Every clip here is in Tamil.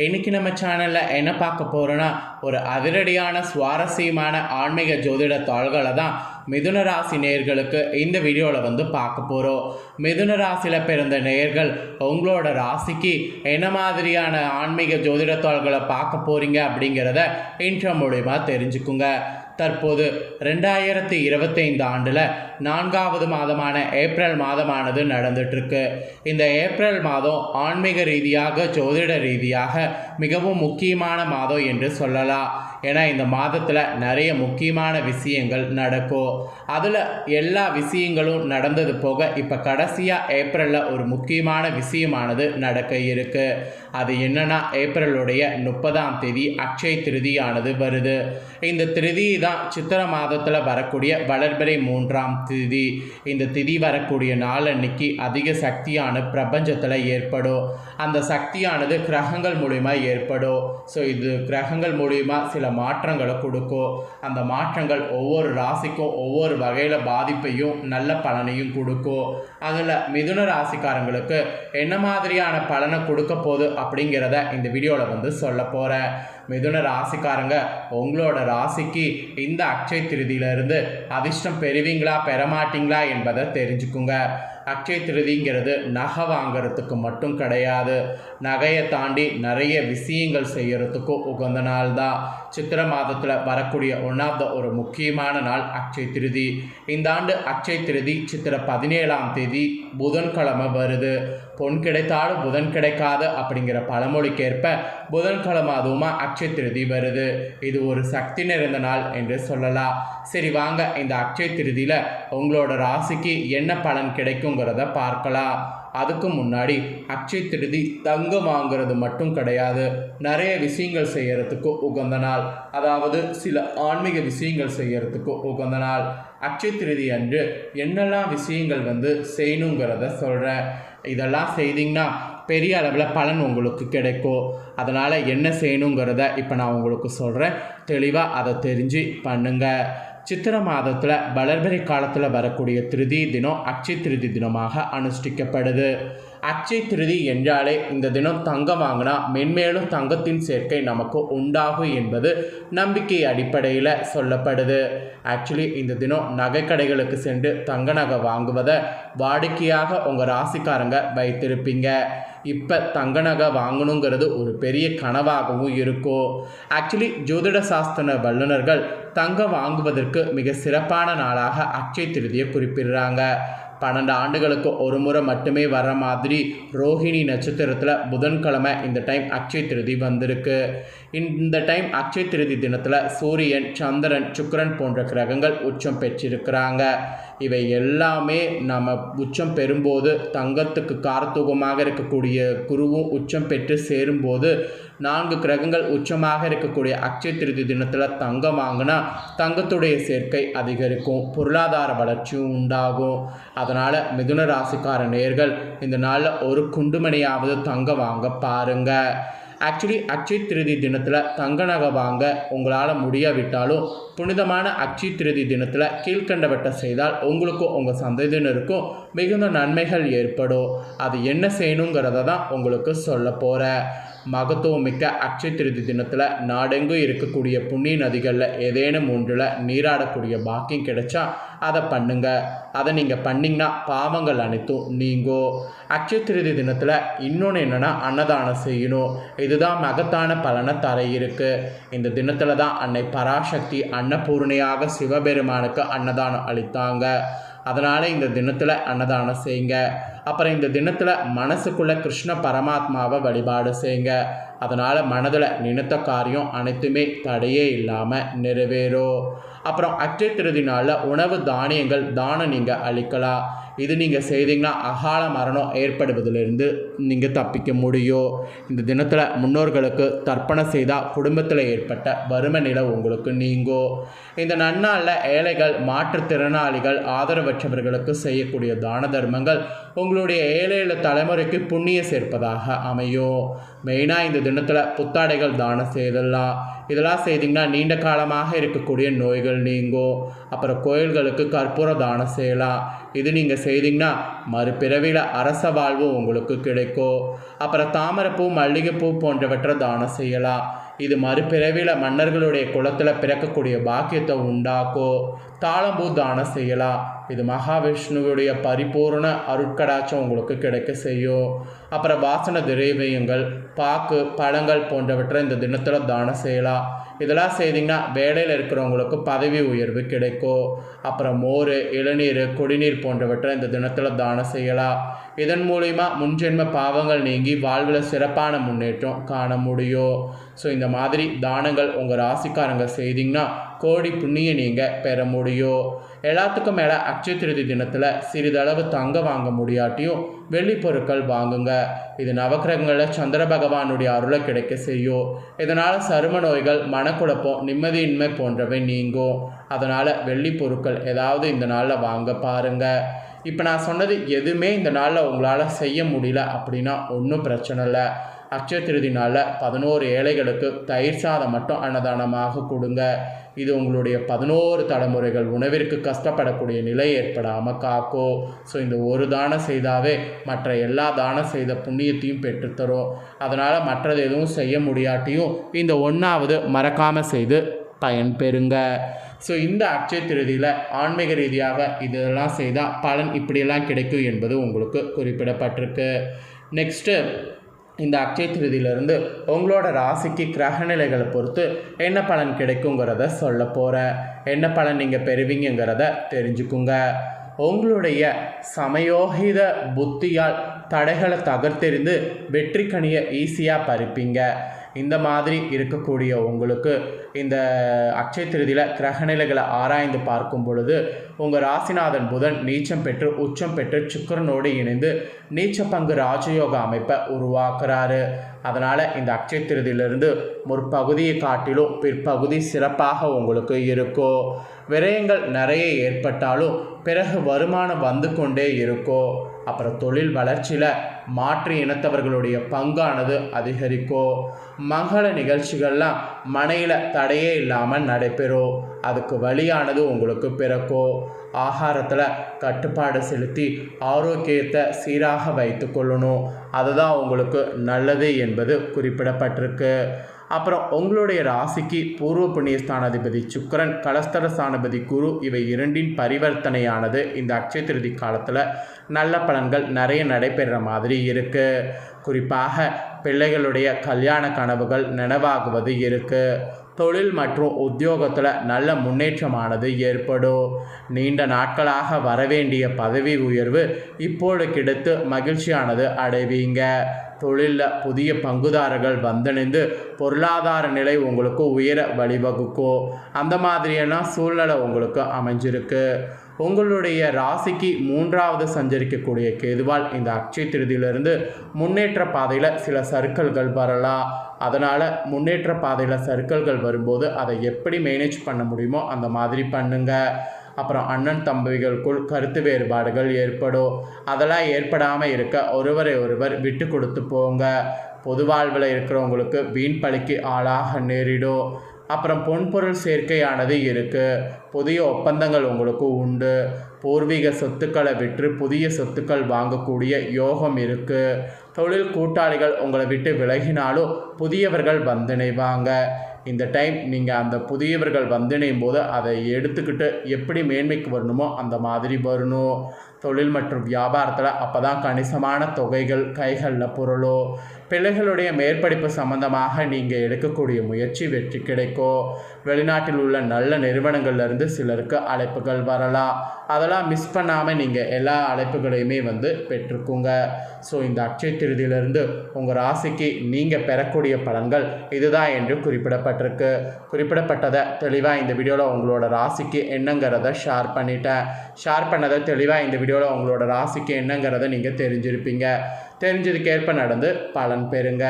இன்றைக்கி நம்ம சேனலில் என்ன பார்க்க போகிறோன்னா ஒரு அதிரடியான சுவாரஸ்யமான ஆன்மீக ஜோதிட தாள்களை தான் மிதுன ராசி நேயர்களுக்கு இந்த வீடியோவில் பார்க்க போகிறோம். மிதுன ராசியில் பிறந்த நேயர்கள் உங்களோட ராசிக்கு என்ன மாதிரியான ஆன்மீக ஜோதிட தாள்களை பார்க்க போகிறீங்க அப்படிங்கிறத இன்ட்ரோ மூலமா தெரிஞ்சுக்குங்க. தற்போது 2025 ஆண்டில் 4வது மாதமான ஏப்ரல் மாதமானது நடந்துட்டுருக்கு. இந்த ஏப்ரல் மாதம் ஆன்மீக ரீதியாக ஜோதிட ரீதியாக மிகவும் முக்கியமான மாதம் என்று சொல்லலாம். ஏன்னா இந்த மாதத்தில் நிறைய முக்கியமான விஷயங்கள் நடக்கும். அதில் எல்லா விஷயங்களும் நடந்தது போக இப்போ கடைசியாக ஏப்ரலில் ஒரு முக்கியமான விஷயமானது நடக்க இருக்குது. அது என்னன்னா ஏப்ரலுடைய 30ஆம் தேதி அக்ஷய திருதியானது வருது. இந்த திருதி தான் சித்திரை மாதத்தில் வரக்கூடிய வளர்பிறை 3ஆம் திதி. இந்த திதி வரக்கூடிய நாள் அன்னைக்கு அதிக சக்தியான பிரபஞ்சத்தில் ஏற்படும். அந்த சக்தியானது கிரகங்கள் மூலிமா ஏற்படும். ஸோ இது கிரகங்கள் மூலிமா சில மாற்றங்களை கொடுக்கும். அந்த மாற்றங்கள் ஒவ்வொரு ராசிக்கும் ஒவ்வொரு வகையில் பாதிப்பையும் நல்ல பலனையும் கொடுக்கும். அதில் மிதுன ராசிக்காரங்களுக்கு என்ன மாதிரியான பலனை கொடுக்க போகுது அப்படிங்கிறத இந்த வீடியோவில் சொல்ல போகிறேன். மிதுன ராசிக்காரங்க உங்களோட ராசிக்கு இந்த அக்ஷய திருதியிலிருந்து அதிர்ஷ்டம் பெறுவீங்களா பெறமாட்டீங்களா என்பதை தெரிஞ்சுக்குங்க. அக்ஷய திருதிங்கிறது நகை வாங்கிறதுக்கு மட்டும் கிடையாது. நகையை தாண்டி நிறைய விஷயங்கள் செய்கிறதுக்கும் உகந்த நாள் தான். சித்திரை மாதத்தில் வரக்கூடிய ஒரு முக்கியமான நாள் அக்ஷய திருதி. இந்த ஆண்டு அக்ஷய திருதி சித்திரை 17ஆம் தேதி புதன்கிழமை வருது. பொன் கிடைத்தாலும் புதன் கிடைக்காது அப்படிங்கிற பழமொழிக்கேற்ப புதன்கிழமை அதுவுமா அக்ஷய திருதி வருது. இது ஒரு சக்தி நிறைந்த நாள் என்று சொல்லலாம். சரி வாங்க இந்த அக்ஷய திருதியில் உங்களோட ராசிக்கு என்ன பலன் கிடைக்குங்கிறத பார்க்கலாம். அதுக்கு முன்னாடி அக்ஷய திருதி தங்கம் வாங்கிறது மட்டும் கிடையாது, நிறைய விஷயங்கள் செய்யறதுக்கு உகந்த நாள். அதாவது சில ஆன்மீக விஷயங்கள் செய்யறதுக்கு உகந்த நாள். அக்ஷய திருதி அன்று என்னெல்லாம் விஷயங்கள் செய்யணுங்கிறத சொல்கிறேன். இதெல்லாம் செய்தீங்கன்னா பெரிய அளவில் பலன் உங்களுக்கு கிடைக்கும். அதனால் என்ன செய்யணுங்கிறத இப்போ நான் உங்களுக்கு சொல்கிறேன். தெளிவாக அதை தெரிஞ்சு பண்ணுங்கள். சித்திரை மாதத்தில் வளர்பிறை காலத்தில் வரக்கூடிய திருதி தினம் அக்ஷய திருதி தினமாக அனுஷ்டிக்கப்படுது. அக்ஷய திருதி என்றாலே இந்த தினம் தங்கம் வாங்கினா மென்மேலும் தங்கத்தின் சேர்க்கை நமக்கு உண்டாகும் என்பது நம்பிக்கை அடிப்படையில் சொல்லப்படுது. ஆக்சுவலி இந்த தினம் நகைக்கடைகளுக்கு சென்று தங்க நகை வாங்குவதை வாடிக்கையாக உங்கள் ராசிக்காரங்க வைத்திருப்பீங்க. இப்போ தங்க நகை வாங்கணுங்கிறது ஒரு பெரிய கனவாகவும் இருக்கும். ஆக்சுவலி ஜோதிட சாஸ்திர வல்லுநர்கள் தங்கம் வாங்குவதற்கு மிக சிறப்பான நாளாக அக்ஷய திருதியை குறிப்பிடுறாங்க. 12 ஆண்டுகளுக்கு ஒரு முறை மட்டுமே வர மாதிரி ரோஹிணி நட்சத்திரத்தில் புதன்கிழமை இந்த டைம் அக்ஷய திருதி வந்திருக்கு. இந்த டைம் அக்ஷய திருதி தினத்தில் சூரியன், சந்திரன், சுக்கிரன் போன்ற கிரகங்கள் உச்சம் பெற்றிருக்கிறாங்க. இவை எல்லாமே நம்ம உச்சம் பெறும்போது தங்கத்துக்கு காரத்துவமாக இருக்கக்கூடிய குருவும் உச்சம் பெற்று சேரும்போது 4 கிரகங்கள் உச்சமாக இருக்கக்கூடிய அக்ஷய திருதி தினத்தில் தங்கம் வாங்கினா தங்கத்துடைய சேர்க்கை அதிகரிக்கும், பொருளாதார வளர்ச்சியும் உண்டாகும். அதனால் மிதுன ராசிக்கார நேயர்கள் இந்த நாளில் ஒரு குண்டுமணியாவது தங்கம் வாங்க பாருங்கள். ஆக்சுவலி அக்ஷய திருதி தினத்தில் தங்க நகை வாங்க உங்களால் முடியாவிட்டாலும் புனிதமான அக்ஷய திருதி தினத்தில் கீழ்கண்டவற்றை செய்தால் உங்களுக்கும் உங்கள் சந்ததியினருக்கும் மிகுந்த நன்மைகள் ஏற்படும். அது என்ன செய்யணுங்கிறத தான் உங்களுக்கு சொல்ல போகிறேன். மகத்துவமிக்க அக்ஷய திருதி தினத்தில் நாடெங்கும் இருக்கக்கூடிய புண்ணிய நதிகளில் ஏதேனும் ஒன்றில் நீராடக்கூடிய பாக்கியம் கிடைச்சா அதை பண்ணுங்க. அதை நீங்கள் பண்ணிங்கன்னா பாவங்கள் அனைத்தும் நீங்கும். அக்ஷய திருதி தினத்தில் இன்னொன்று என்னென்னா அன்னதானம் செய்யணும். இதுதான் மகத்தான பலனை தர இருக்கு. இந்த தினத்தில் தான் அன்னை பராசக்தி அன்னபூர்ணையாக சிவபெருமானுக்கு அன்னதானம் அளித்தாங்க. அதனால் இந்த தினத்தில் அன்னதானம் செய்யுங்க. அப்புறம் இந்த தினத்தில் மனசுக்குள்ளே கிருஷ்ண பரமாத்மாவை வழிபாடு செய்யுங்க. அதனால் மனதில் நினைத்த காரியம் அனைத்துமே தடையே இல்லாமல் நிறைவேறும். அப்புறம் அக்ஷய திருதி நாளில் உணவு தானியங்கள் தானம் நீங்கள் அளிக்கலாம். இது நீங்கள் செய்தீங்கன்னா அகால மரணம் ஏற்படுவதிலிருந்து நீங்கள் தப்பிக்க முடியும். இந்த தினத்தில் முன்னோர்களுக்கு தர்ப்பணம் செய்தால் குடும்பத்தில் ஏற்பட்ட வறுமை நிலை உங்களுக்கு நீங்கும். இந்த நன்னாளில் ஏழைகள், மாற்றுத்திறனாளிகள், ஆதரவற்றவர்களுக்கு செய்யக்கூடிய தான தர்மங்கள் உங்களோட உங்களுடைய 7 தலைமுறைக்கு புண்ணியம் சேர்ப்பதாக அமையும். மெயினாக இந்த தினத்தில் புத்தாடைகள் தானம் செய்தலாம். இதெல்லாம் செய்திங்கன்னா நீண்ட காலமாக இருக்கக்கூடிய நோய்கள் நீங்கும். அப்புறம் கோயில்களுக்கு கற்பூர தானம் செய்யலாம். இது நீங்கள் செய்திங்கன்னா மறுபிறவியில் அரச வாழ்வு உங்களுக்கு கிடைக்கும். அப்புறம் தாமரைப்பூ, மல்லிகைப்பூ போன்றவற்றை தானம் செய்யலாம். இது மறுபிறவியில் மன்னர்களுடைய குலத்தில் பிறக்கக்கூடிய பாக்கியத்தை உண்டாக்கும். தாளம்பூ தானம் செய்யலாம். இது மகாவிஷ்ணுவுடைய பரிபூர்ண அருட்கடாட்சம் உங்களுக்கு கிடைக்க செய்யும். அப்புறம் வாசன திரவியங்கள், பாக்கு, பழங்கள் போன்றவற்றை இந்த தினத்தில் தானம் செய்யலாம். இதெல்லாம் செய்திங்கன்னா வேலையில் இருக்கிறவங்களுக்கு பதவி உயர்வு கிடைக்கும். அப்புறம் மோர், இளநீர், குடிநீர் போன்றவற்றை இந்த தினத்தில் தானம் செய்யலாம். இதன் மூலிமா முன்ஜென்ம பாவங்கள் நீங்கி வாழ்வில் சிறப்பான முன்னேற்றம் காண முடியும். ஸோ இந்த மாதிரி தானங்கள் உங்கள் ராசிக்காரங்க செய்திங்கன்னா கோடி புண்ணியம் நீங்கள் பெற முடியும். எல்லாத்துக்கும் மேலே அட்சய திருதி தினத்தில் சிறிதளவு தங்கம் வாங்க முடியாட்டியும் வெள்ளி பொருட்கள் வாங்குங்க. இது நவக்கிரகங்களில் சந்திர பகவானுடைய அருளை கிடைக்க செய்யும். இதனால் சரும நோய்கள், மனக்குழப்பம், நிம்மதியின்மை போன்றவை நீங்கும். அதனால் வெள்ளி பொருட்கள் ஏதாவது இந்த நாளில் வாங்க பாருங்கள். இப்போ நான் சொன்னது எதுவுமே இந்த நாளில் உங்களால் செய்ய முடியல அப்படின்னா ஒன்றும் பிரச்சனை இல்லை. அட்சய திருதி நாளில் 11 ஏழைகளுக்கு தயிர் சாதம் மட்டும் அன்னதானமாக கொடுங்க. இது உங்களுடைய 11 தலைமுறைகள் உணவிற்கு கஷ்டப்படக்கூடிய நிலை ஏற்படாமல் காக்கும். ஸோ இந்த ஒரு தானம் செய்தாவே மற்ற எல்லா தானம் செய்த புண்ணியத்தையும் பெற்றுத்தரும். அதனால் மற்றது எதுவும் செய்ய முடியாட்டியும் இந்த ஒன்றாவது மறக்காமல் செய்து பயன் பெறுங்க. ஸோ இந்த அட்சய திருதியில் ஆன்மீக ரீதியாக இதெல்லாம் செய்தால் பலன் இப்படியெல்லாம் கிடைக்கும் என்பது உங்களுக்கு குறிப்பிடப்பட்டிருக்கு. நெக்ஸ்ட்டு இந்த அட்சய திருதியிலிருந்து உங்களோட ராசிக்கு கிரகநிலைகளை பொறுத்து என்ன பலன் கிடைக்குங்கிறத சொல்ல போகிறேன். என்ன பலன் நீங்கள் பெறுவீங்கிறத தெரிஞ்சுக்குங்க. உங்களுடைய சமயோகித புத்தியால் தடைகளை தகர்த்தெறிந்து வெற்றி கனியை ஈஸியாக பறிப்பீங்க. இந்த மாதிரி இருக்கக்கூடிய உங்களுக்கு இந்த அட்சய திருதியில் கிரகநிலைகளை ஆராய்ந்து பார்க்கும் பொழுது உங்கள் ராசிநாதன் புதன் நீச்சம் பெற்று உச்சம் பெற்று சுக்கிரனோடு இணைந்து நீச்ச பங்கு ராஜயோக அமைப்பை உருவாக்குறாரு. அதனால் இந்த அட்சய திருதியிலிருந்து ஒரு பகுதியை காட்டிலும் பிற்பகுதி சிறப்பாக உங்களுக்கு இருக்கும். விரயங்கள் நிறைய ஏற்பட்டாலும் பிறகு வருமானம் வந்து கொண்டே இருக்கும். அப்புறம் தொழில் வளர்ச்சியில் மாற்று இனத்தவர்களுடைய பங்கானது அதிகரிக்கும். மங்கள நிகழ்ச்சிகள்லாம் மனையில் தடையே இல்லாமல் நடைபெறும். அதுக்கு வழியானது உங்களுக்கு பிறக்கும். ஆகாரத்தில் கட்டுப்பாடு செலுத்தி ஆரோக்கியத்தை சீராக வைத்து கொள்ளணும். அதுதான் உங்களுக்கு நல்லது என்பது குறிப்பிடப்பட்டிருக்கு. அப்புறம் உங்களுடைய ராசிக்கு பூர்வ புண்ணியஸ்தானாதிபதி சுக்கிரன், கலஸ்தர ஸ்தானாதிபதி குரு இவை இரண்டின் பரிவர்த்தனையானது இந்த அட்சய திருதி காலத்தில் நல்ல பலன்கள் நிறைய நடைபெறுற மாதிரி இருக்குது. குறிப்பாக பிள்ளைகளுடைய கல்யாண கனவுகள் நினைவாகுவது இருக்குது. தொழில் மற்றும் உத்தியோகத்தில் நல்ல முன்னேற்றமானது ஏற்படும். நீண்ட நாட்களாக வரவேண்டிய பதவி உயர்வு இப்போது கிடைத்து மகிழ்ச்சியானது அடைவீங்க. தொழிலில் புதிய பங்குதாரர்கள் வந்தணிந்து பொருளாதார நிலை உங்களுக்கு உயர வழிவகுக்கும். அந்த மாதிரியான சூழ்நிலை உங்களுக்கு அமைஞ்சிருக்கு. உங்களுடைய ராசிக்கு 3வது சஞ்சரிக்கக்கூடிய கேதுவால் இந்த அட்சய திருதியிலிருந்து முன்னேற்ற பாதையில் சில சறுக்கல்கள் வரலாம். அதனால் முன்னேற்ற பாதையில் சறுக்கல்கள் வரும்போது அதை எப்படி மேனேஜ் பண்ண முடியுமோ அந்த மாதிரி பண்ணுங்கள். அப்புறம் அண்ணன் தம்பிகளுக்குள் கருத்து வேறுபாடுகள் ஏற்படும். அதெல்லாம் ஏற்படாமல் இருக்க ஒருவரை ஒருவர் விட்டு கொடுத்து போங்க. பொது வாழ்வில் இருக்கிறவங்களுக்கு வீண் பழிக்கு ஆளாக நேரிடும். அப்புறம் பொன்பொருள் சேர்க்கையானது இருக்குது. புதிய ஒப்பந்தங்கள் உங்களுக்கு உண்டு. பூர்வீக சொத்துக்களை விற்று புதிய சொத்துக்கள் வாங்கக்கூடிய யோகம் இருக்குது. தொழில் கூட்டாளிகள் உங்களை விட்டு விலகினாலும் புதியவர்கள் வந்திணைவாங்க. இந்த டைம் நீங்கள் அந்த புதியவர்கள் வந்திணையும் போது அதை எடுத்துக்கிட்டு எப்படி மேன்மைக்கு வரணுமோ அந்த மாதிரி வரணும். தொழில் மற்றும் வியாபாரத்தில் அப்போ தான் கணிசமான தொகைகள் கைகளில் பொருளும். பிள்ளைகளுடைய மேற்படிப்பு சம்பந்தமாக நீங்கள் எடுக்கக்கூடிய முயற்சி வெற்றி கிடைக்கும். வெளிநாட்டில் உள்ள நல்ல நிறுவனங்கள்லேருந்து சிலருக்கு அழைப்புகள் வரலாம். அதெல்லாம் மிஸ் பண்ணாமல் நீங்கள் எல்லா அழைப்புகளையுமே பெற்றுக்குங்க. ஸோ இந்த அட்சய திருதியிலிருந்து உங்கள் ராசிக்கு நீங்கள் பெறக்கூடிய பலன்கள் இதுதான் என்று குறிப்பிடப்பட்டிருக்கு. குறிப்பிடப்பட்டதை தெளிவாக இந்த வீடியோவில் உங்களோட ராசிக்கு என்னங்கிறத ஷேர் பண்ணிட்டேன். ஷேர் பண்ணதை தெளிவாக இந்த வீடியோவில் உங்களோட ராசிக்கு என்னங்கிறத நீங்கள் தெரிஞ்சிருப்பீங்க. தெரிஞ்சதுக்கேற்ப நடந்து பலன் பெறுங்க.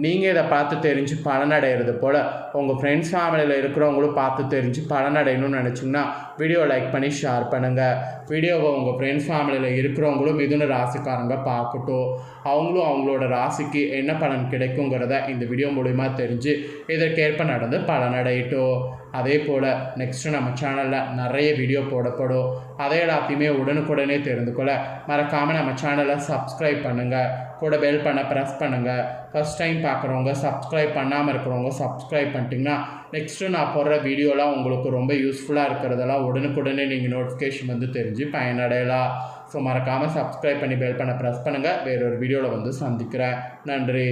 நீங்கள் இதை பார்த்து தெரிஞ்சு பலனடைகிறது போல் உங்கள் ஃப்ரெண்ட்ஸ் ஃபேமிலியில் இருக்கிறவங்களும் பார்த்து தெரிஞ்சு பலனடையணும்னு நினச்சிங்கன்னா வீடியோ லைக் பண்ணி ஷேர் பண்ணுங்கள். வீடியோவை உங்கள் ஃப்ரெண்ட்ஸ் ஃபேமிலியில் இருக்கிறவங்களும் மிதுன ராசிக்காரங்க பார்க்கட்டும். அவங்களும் அவங்களோட ராசிக்கு என்ன பலன் கிடைக்குங்கிறத இந்த வீடியோ மூலிமா தெரிஞ்சு இதற்கேற்ப நடந்து பலனடையட்டும். அதே போல் நெக்ஸ்ட்டு நம்ம சேனலில் நிறைய வீடியோ போடப்படும். அதை எல்லாத்தையுமே உடனுக்குடனே தெரிந்து கொள்ள மறக்காமல் நம்ம சேனலை சப்ஸ்கிரைப் பண்ணுங்கள். கூட பெல் பண்ண ப்ரெஸ் பண்ணுங்கள். ஃபஸ்ட் டைம் பார்க்குறவங்க சப்ஸ்கிரைப் பண்ணாமல் இருக்கிறவங்க சப்ஸ்கிரைப் பண்ணிட்டீங்கன்னா நெக்ஸ்ட்டு நான் போடுற வீடியோலாம் உங்களுக்கு ரொம்ப யூஸ்ஃபுல்லாக இருக்கிறதெல்லாம் உடனுக்குடனே நீங்கள் நோட்டிஃபிகேஷன் வந்து தெரிஞ்சு பயனடையலாம். ஸோ மறக்காமல் சப்ஸ்கிரைப் பண்ணி பெல் பண்ண ப்ரெஸ் பண்ணுங்கள். வேறொரு வீடியோவில் வந்து சந்திக்கிறேன். நன்றி.